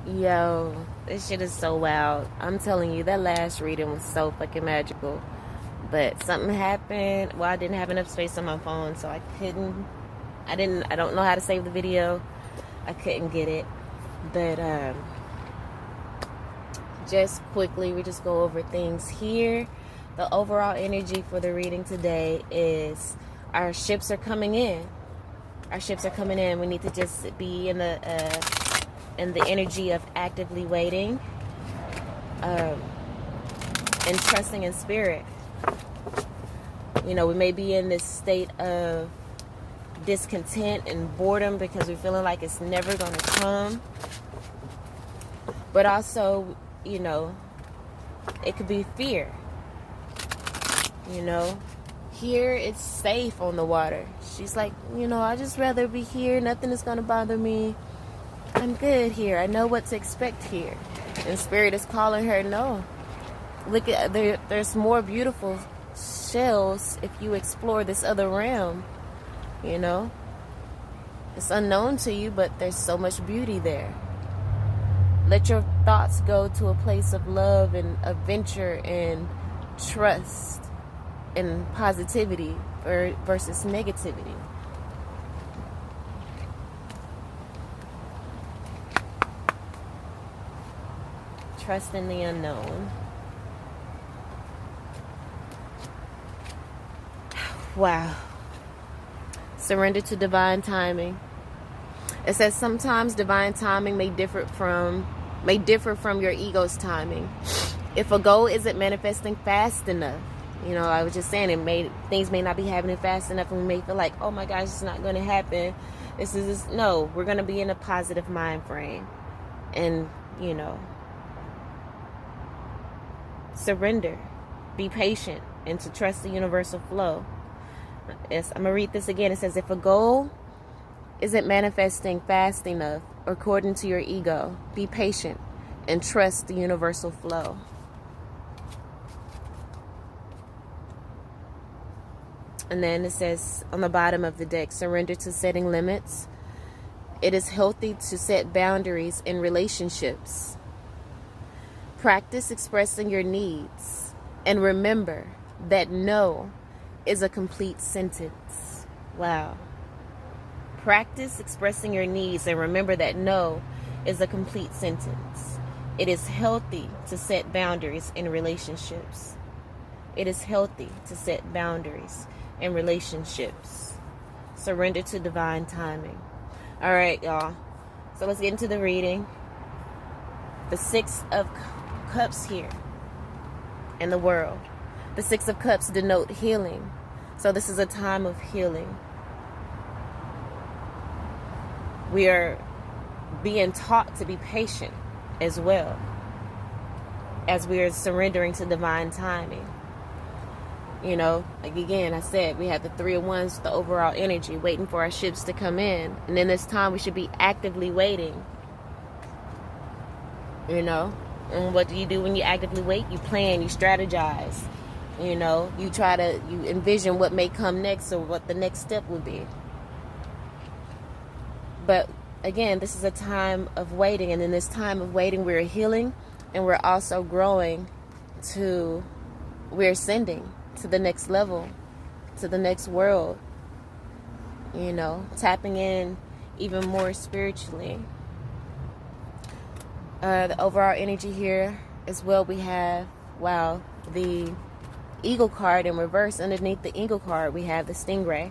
Yo, this shit is so wild. I'm telling you, that last reading was so fucking magical. But something happened. Well, I didn't have enough space on my phone, so I don't know how to save the video. I couldn't get it. But just quickly, we just go over things here. The overall energy for the reading today is our ships are coming in. Our ships are coming in. We need to just be in the energy of actively waiting and trusting in spirit. You know, we may be in this state of discontent and boredom because we're feeling like it's never going to come. But also, you know, it could be fear. You know, here it's safe on the water. She's like, you know, I just rather be here. Nothing is going to bother me. I'm good here. I know what to expect here. And spirit is calling her, no. Look at there's more beautiful shells if you explore this other realm. You know, it's unknown to you, but there's so much beauty there. Let your thoughts go to a place of love and adventure and trust and positivity versus negativity. Trust in the unknown. Wow. Surrender to divine timing. It says sometimes divine timing may differ from your ego's timing. If a goal isn't manifesting fast enough, you know, I was just saying things may not be happening fast enough, and we may feel like, oh my gosh, it's not going to happen. No, we're going to be in a positive mind frame, and you know, surrender, be patient, and to trust the universal flow. Yes, I'm gonna read this again. It says, if a goal isn't manifesting fast enough according to your ego, be patient and trust the universal flow. And then it says on the bottom of the deck, surrender to setting limits. It is healthy to set boundaries in relationships. Practice expressing your needs, and remember that no is a complete sentence. Wow. Practice expressing your needs, and remember that no is a complete sentence. It is healthy to set boundaries in relationships. It is healthy to set boundaries in relationships. Surrender to divine timing. All right, y'all. So let's get into the reading. The Six of Cups here in the world. The Six of Cups denote healing. So this is a time of healing. We are being taught to be patient as well as we are surrendering to divine timing. You know, like again, I said, we have the Three of Wands, the overall energy, waiting for our ships to come in. And in this time, we should be actively waiting. You know, and what do you do when you actively wait? You plan, you strategize. You know, you envision what may come next or what the next step will be. But again, this is a time of waiting. And in this time of waiting, we're healing, and we're also growing we're ascending to the next level, to the next world. You know, tapping in even more spiritually. The overall energy here as well, we have, wow, the Eagle card in reverse. Underneath the Eagle card, we have the Stingray.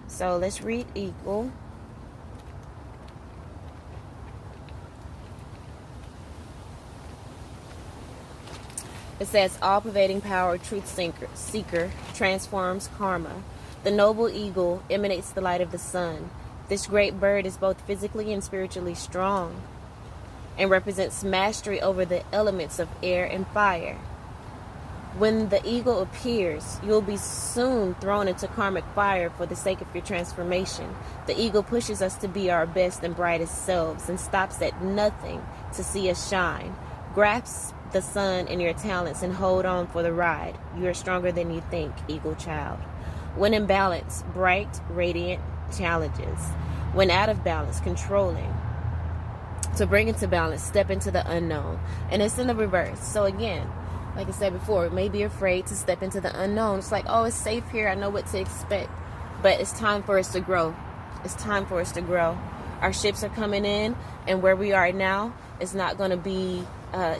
So let's read Eagle. It says, all-pervading power, truth seeker, transforms karma. The noble eagle emanates the light of the sun. This great bird is both physically and spiritually strong and represents mastery over the elements of air and fire. When the eagle appears, you'll be soon thrown into karmic fire for the sake of your transformation. The eagle pushes us to be our best and brightest selves and stops at nothing to see us shine. Grasp the sun in your talents and hold on for the ride. You are stronger than you think, eagle child. When in balance, bright, radiant challenges. When out of balance, controlling. To bring into balance, step into the unknown. And it's in the reverse. So again, like I said before, may be afraid to step into the unknown. It's like, oh, it's safe here. I know what to expect. But it's time for us to grow. It's time for us to grow. Our ships are coming in, and where we are now is not going to be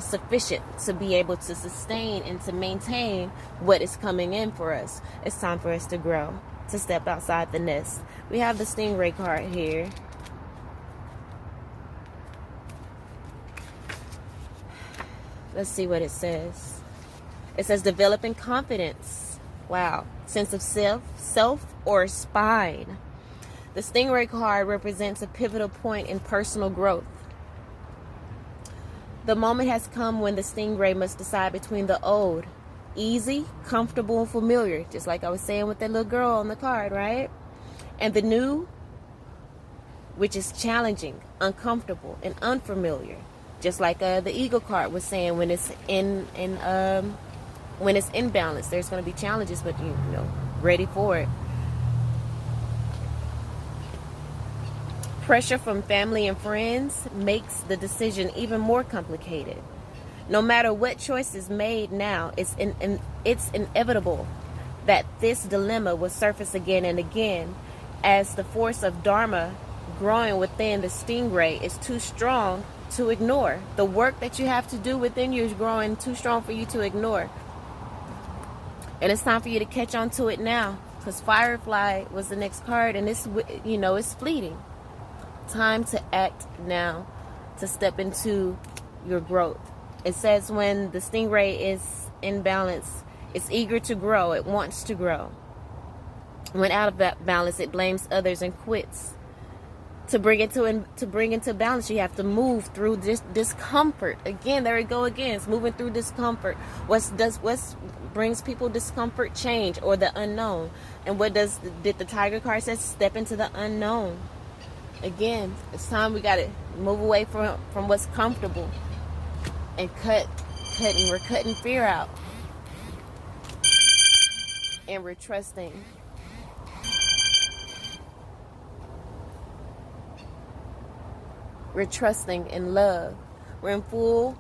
sufficient to be able to sustain and to maintain what is coming in for us. It's time for us to grow, to step outside the nest. We have the Stingray card here. Let's see what it says. It says developing confidence. Wow. Sense of self or spine. The Stingray card represents a pivotal point in personal growth. The moment has come when the Stingray must decide between the old, easy, comfortable, and familiar, just like I was saying with that little girl on the card, right? And the new, which is challenging, uncomfortable, and unfamiliar. Just like the Eagle card was saying, when it's when it's in balance, there's going to be challenges, but you know, ready for it. Pressure from family and friends makes the decision even more complicated. No matter what choice is made now, it's inevitable that this dilemma will surface again and again, as the force of Dharma growing within the Stingray is too strong to ignore. The work that you have to do within you is growing too strong for you to ignore. And it's time for you to catch on to it now, because Firefly was the next card, and it's, you know, it's fleeting. Time to act now, to step into your growth. It says when the Stingray is in balance, it's eager to grow. It wants to grow. When out of that balance, it blames others and quits. To bring into balance, you have to move through this discomfort. Again, there we go again. It's moving through discomfort. What brings people discomfort? Change, or the unknown. And what did the Tiger card say? Step into the unknown. Again, it's time we got to move away from what's comfortable and we're cutting fear out. And we're trusting. We're trusting in love. We're in full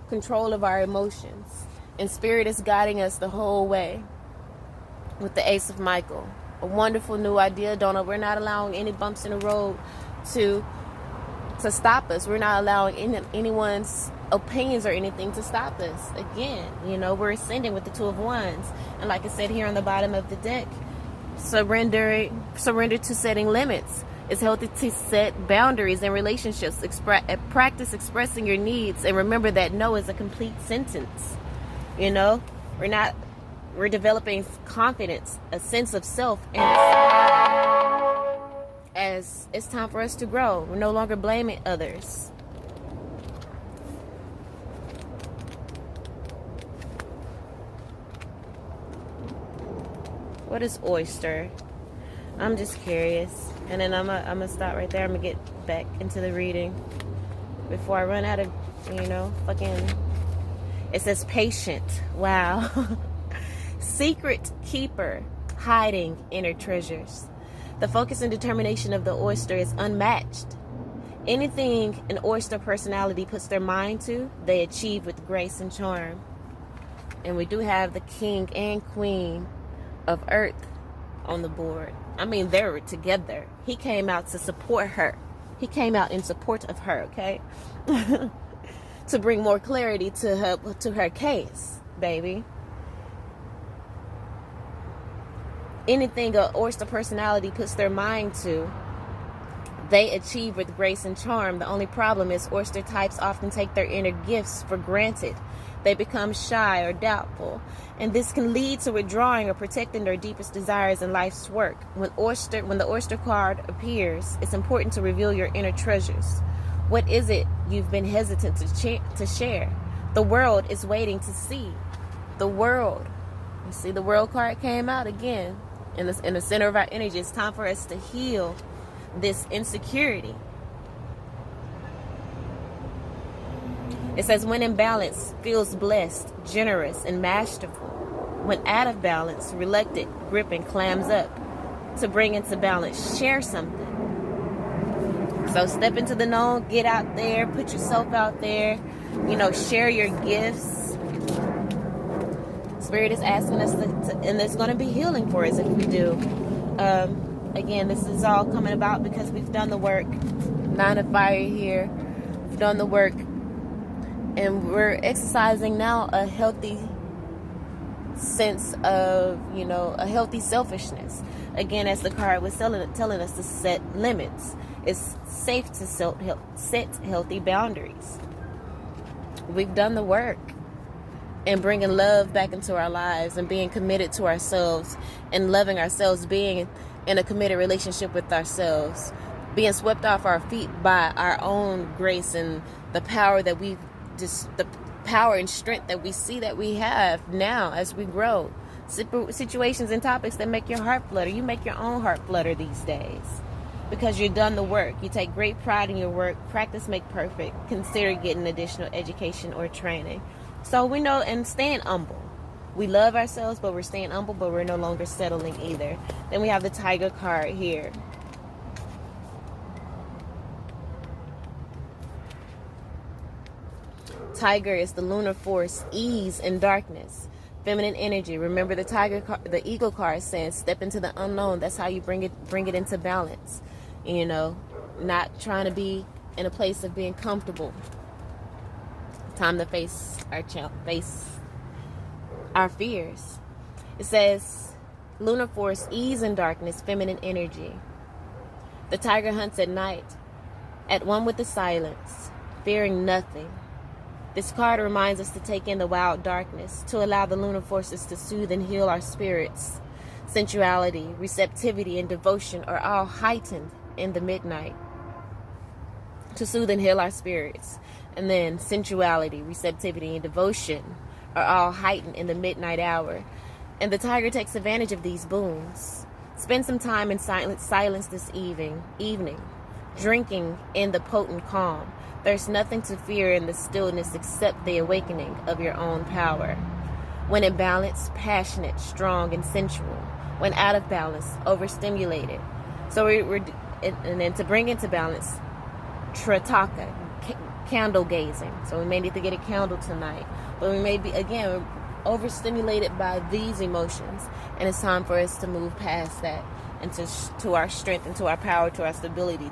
control of our emotions. And Spirit is guiding us the whole way with the Ace of Michael. A wonderful new idea. We're not allowing any bumps in the road to stop us. We're not allowing anyone's opinions or anything to stop us. Again, you know, we're ascending with the Two of Wands. And like I said here on the bottom of the deck, surrender to setting limits. It's healthy to set boundaries in relationships. Practice expressing your needs, and remember that no is a complete sentence. You know, we're developing confidence, a sense of self, and as it's time for us to grow. We're no longer blaming others. What is oyster? I'm just curious. And then I'm gonna stop right there. I'm gonna get back into the reading before I run out of, you know, fucking. It says patient. Wow. Secret keeper, hiding inner treasures. The focus and determination of the oyster is unmatched. Anything an oyster personality puts their mind to, they achieve with grace and charm. And we do have the king and queen of earth on the board. I mean, they're together. He came out to support her. He came out in support of her, okay? To bring more clarity to her case, baby. Anything an oyster personality puts their mind to, they achieve with grace and charm. The only problem is oyster types often take their inner gifts for granted. They become shy or doubtful, and this can lead to withdrawing or protecting their deepest desires in life's work. When the oyster card appears, it's important to reveal your inner treasures. What is it you've been hesitant to share? The world is waiting to see. The world. You see, the world card came out again in the center of our energy. It's time for us to heal this insecurity. It says, when in balance, feels blessed, generous, and masterful. When out of balance, reluctant, gripping, clams up. To bring into balance, share something. So step into the known, get out there, put yourself out there, you know, share your gifts. Spirit is asking us to and there's going to be healing for us if we do. Again, this is all coming about because we've done the work. 9 of Fire here. We've done the work. And we're exercising now a healthy sense of, you know, a healthy selfishness. Again, as the card was telling us to set limits. It's safe to set healthy boundaries. We've done the work. And bringing love back into our lives and being committed to ourselves and loving ourselves, being in a committed relationship with ourselves, being swept off our feet by our own grace and the power that the power and strength that we see that we have now as we grow. Situations and topics that make your heart flutter. You make your own heart flutter these days because you've done the work. You take great pride in your work. Practice make perfect. Consider getting additional education or training. So we know, and staying humble. We love ourselves, but we're staying humble, but we're no longer settling either. Then we have the Tiger card here. Tiger is the lunar force, ease and darkness, feminine energy. Remember the Tiger card, the Eagle card says, step into the unknown. That's how you bring it into balance. You know, not trying to be in a place of being comfortable. Time to face our fears. It says, lunar force, ease and darkness, feminine energy. The tiger hunts at night, at one with the silence, fearing nothing. This card reminds us to take in the wild darkness, to allow the lunar forces to soothe and heal our spirits. Sensuality, receptivity, and devotion are all heightened in the midnight. To soothe and heal our spirits. And then sensuality, receptivity, and devotion are all heightened in the midnight hour. And the tiger takes advantage of these boons. Spend some time in silence this evening, drinking in the potent calm. There's nothing to fear in the stillness except the awakening of your own power. When in balance, passionate, strong, and sensual. When out of balance, overstimulated. So and then to bring into balance, Trataka, candle gazing. So we may need to get a candle tonight. But we may be, again, overstimulated by these emotions. And it's time for us to move past that and to our strength, and to our power, to our stability,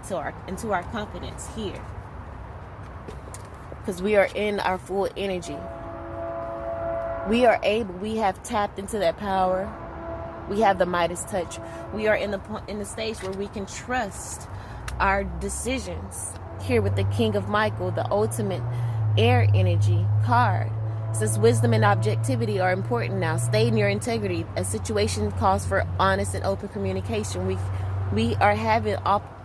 and to our confidence here. Because we are in our full energy. We have tapped into that power. We have the Midas touch. We are in the stage where we can trust our decisions. Here with the King of Michael, the ultimate air energy card. It says wisdom and objectivity are important now. Stay in your integrity. A situation calls for honest and open communication. We are having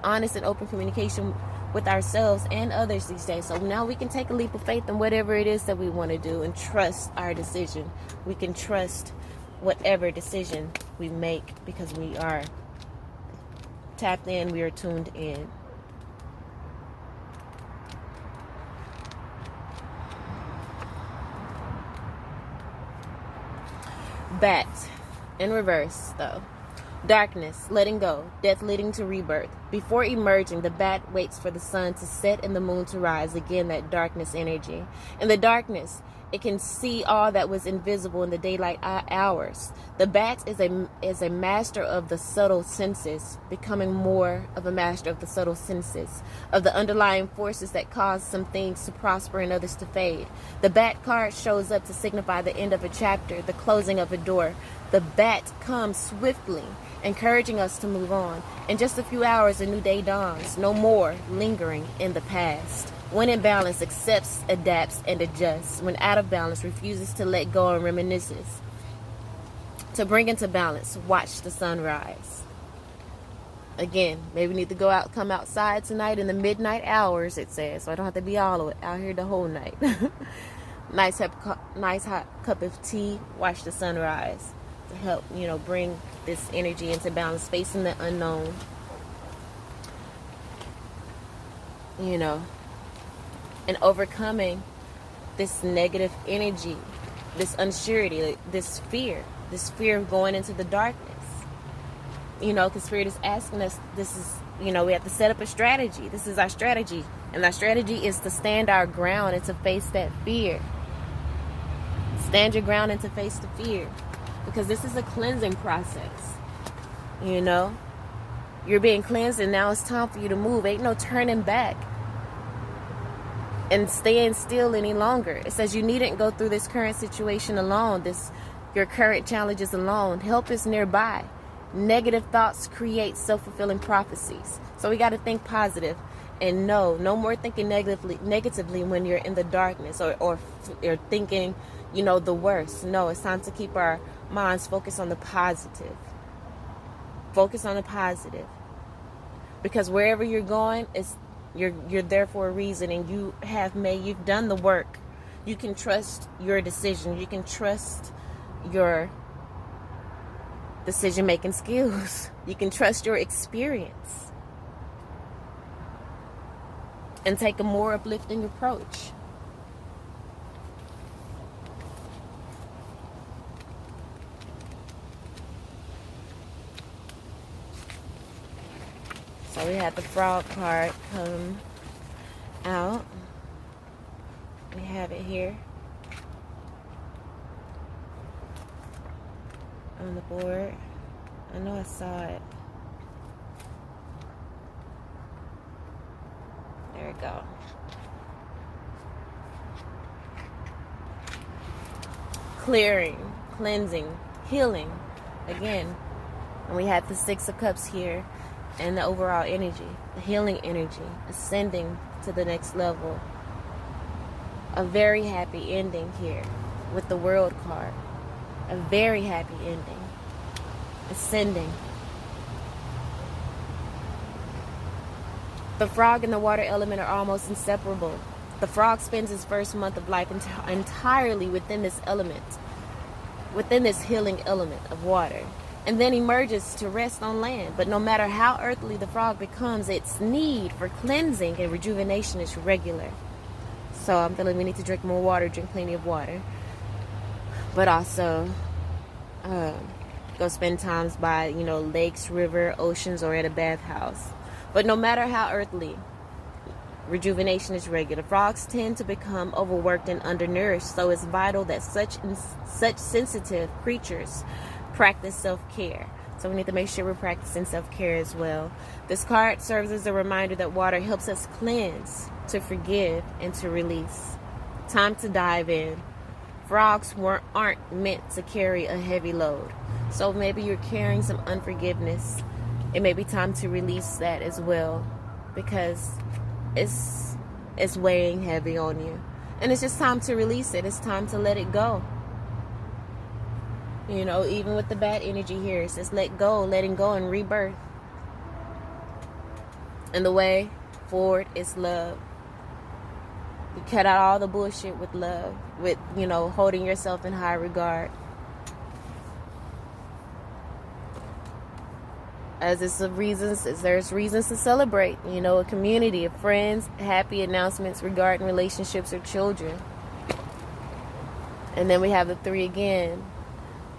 honest and open communication with ourselves and others these days. So now we can take a leap of faith in whatever it is that we want to do and trust our decision. We can trust whatever decision we make because we are tapped in, we are tuned in. Bat in reverse though. Darkness, letting go, death leading to rebirth. Before emerging, the bat waits for the sun to set and the moon to rise. Again, that darkness energy. In the darkness, it can see all that was invisible in the daylight hours. The bat is a master of the subtle senses, becoming more of a master of the subtle senses, of the underlying forces that cause some things to prosper and others to fade. The bat card shows up to signify the end of a chapter, the closing of a door. The bat comes swiftly, encouraging us to move on. In just a few hours, a new day dawns. No more lingering in the past. When in balance, accepts, adapts, and adjusts. When out of balance, refuses to let go and reminisces. To bring into balance, watch the sunrise. Again, maybe we need to come outside tonight in the midnight hours, it says. So I don't have to be all out here the whole night. Nice hot cup of tea, watch the sunrise. To help, bring this energy into balance, facing the unknown. And overcoming this negative energy, this unsurety, this fear of going into the darkness. Because Spirit is asking us, this is, we have to set up a strategy. This is our strategy. And our strategy is to stand our ground and to face that fear. Stand your ground and to face the fear. Because this is a cleansing process. You're being cleansed, and now it's time for you to move. Ain't no turning back and staying still any longer. It says you needn't go through this current situation alone, your current challenges alone. Help is nearby. Negative thoughts create self-fulfilling prophecies. So we got to think positive, and no more thinking negatively when you're in the darkness or thinking, the worst. No, it's time to keep our minds focused on the positive. Focus on the positive. Because wherever you're going, you're there for a reason, and you've done the work. You can trust your decision. You can trust your decision-making skills. You can trust your experience and take a more uplifting approach. So we had the frog card come out. We have it here on the board. I know I saw it. There we go. Clearing, cleansing, healing. Again. And we had the Six of Cups here. And the overall energy, the healing energy, ascending to the next level. A very happy ending here with the World card. A very happy ending. Ascending. The frog and the water element are almost inseparable. The frog spends his first month of life entirely within this element, within this healing element of water, and then emerges to rest on land. But no matter how earthly the frog becomes, its need for cleansing and rejuvenation is regular. So I'm feeling we need to drink more water, drink plenty of water. But also go spend times by, lakes, river, oceans, or at a bathhouse. But no matter how earthly, rejuvenation is regular. Frogs tend to become overworked and undernourished, so it's vital that such sensitive creatures practice self-care. So we need to make sure we're practicing self-care as well. This card serves as a reminder that water helps us cleanse, to forgive, and to release. Time to dive in. Frogs aren't meant to carry a heavy load. So maybe you're carrying some unforgiveness. It may be time to release that as well, because it's weighing heavy on you. And it's just time to release it. It's time to let it go. Even with the bad energy here, it says let go, letting go, and rebirth. And the way forward is love. You cut out all the bullshit with love, with, holding yourself in high regard. There's reasons to celebrate, a community of friends, happy announcements regarding relationships or children. And then we have the 3 again.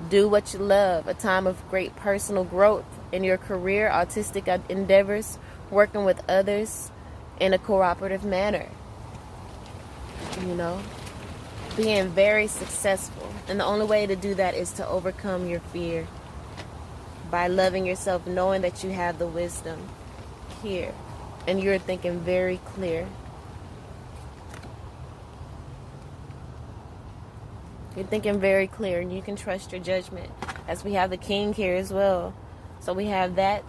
Do what you love, a time of great personal growth in your career, artistic endeavors, working with others in a cooperative manner. Being very successful. And the only way to do that is to overcome your fear by loving yourself, knowing that you have the wisdom here. And you're thinking very clear. You're thinking very clear, and you can trust your judgment. As we have the King here as well. So we have that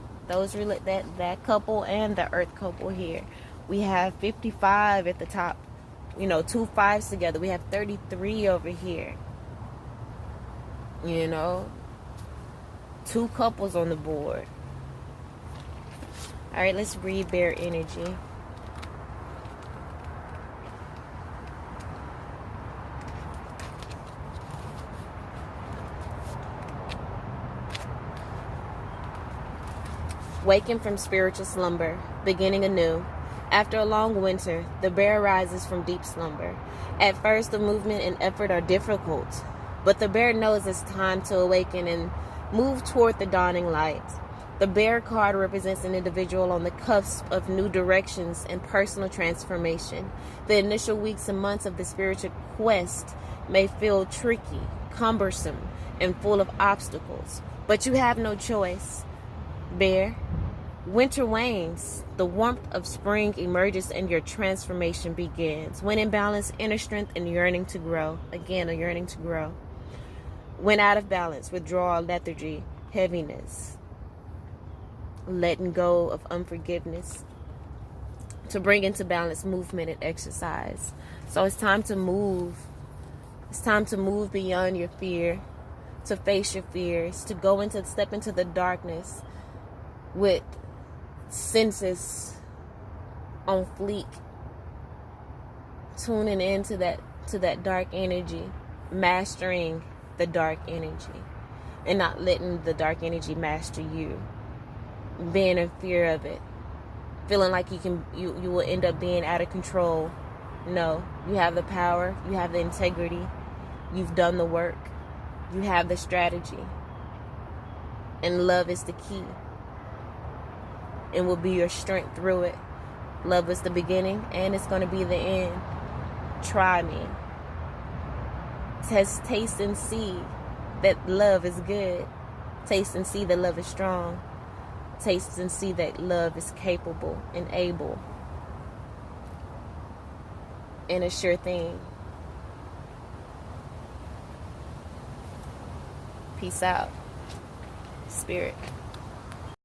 couple and the Earth couple here. We have 55 at the top. 2 5s together. We have 33 over here. 2 couples on the board. All right, let's read Bear energy. Waking from spiritual slumber, beginning anew. After a long winter, the bear rises from deep slumber. At first, the movement and effort are difficult, but the bear knows it's time to awaken and move toward the dawning light. The Bear card represents an individual on the cusp of new directions and personal transformation. The initial weeks and months of the spiritual quest may feel tricky, cumbersome, and full of obstacles, but you have no choice. Bear, winter wanes, the warmth of spring emerges, and your transformation begins. When in balance, inner strength and yearning to grow. Again, a yearning to grow. When out of balance, withdrawal, lethargy, heaviness, letting go of unforgiveness, to bring into balance movement and exercise. So it's time to move. It's time to move beyond your fear, to face your fears, to step into the darkness with senses on fleek, tuning into that dark energy, mastering the dark energy, and not letting the dark energy master you. Being in fear of it, feeling like you will end up being out of control. No, you have the power, you have the integrity, you've done the work, you have the strategy, and love is the key, and will be your strength through it. Love is the beginning, and it's going to be the end. Try me. Taste and see that love is good. Taste and see that love is strong. Taste and see that love is capable and able, and a sure thing. Peace out, Spirit.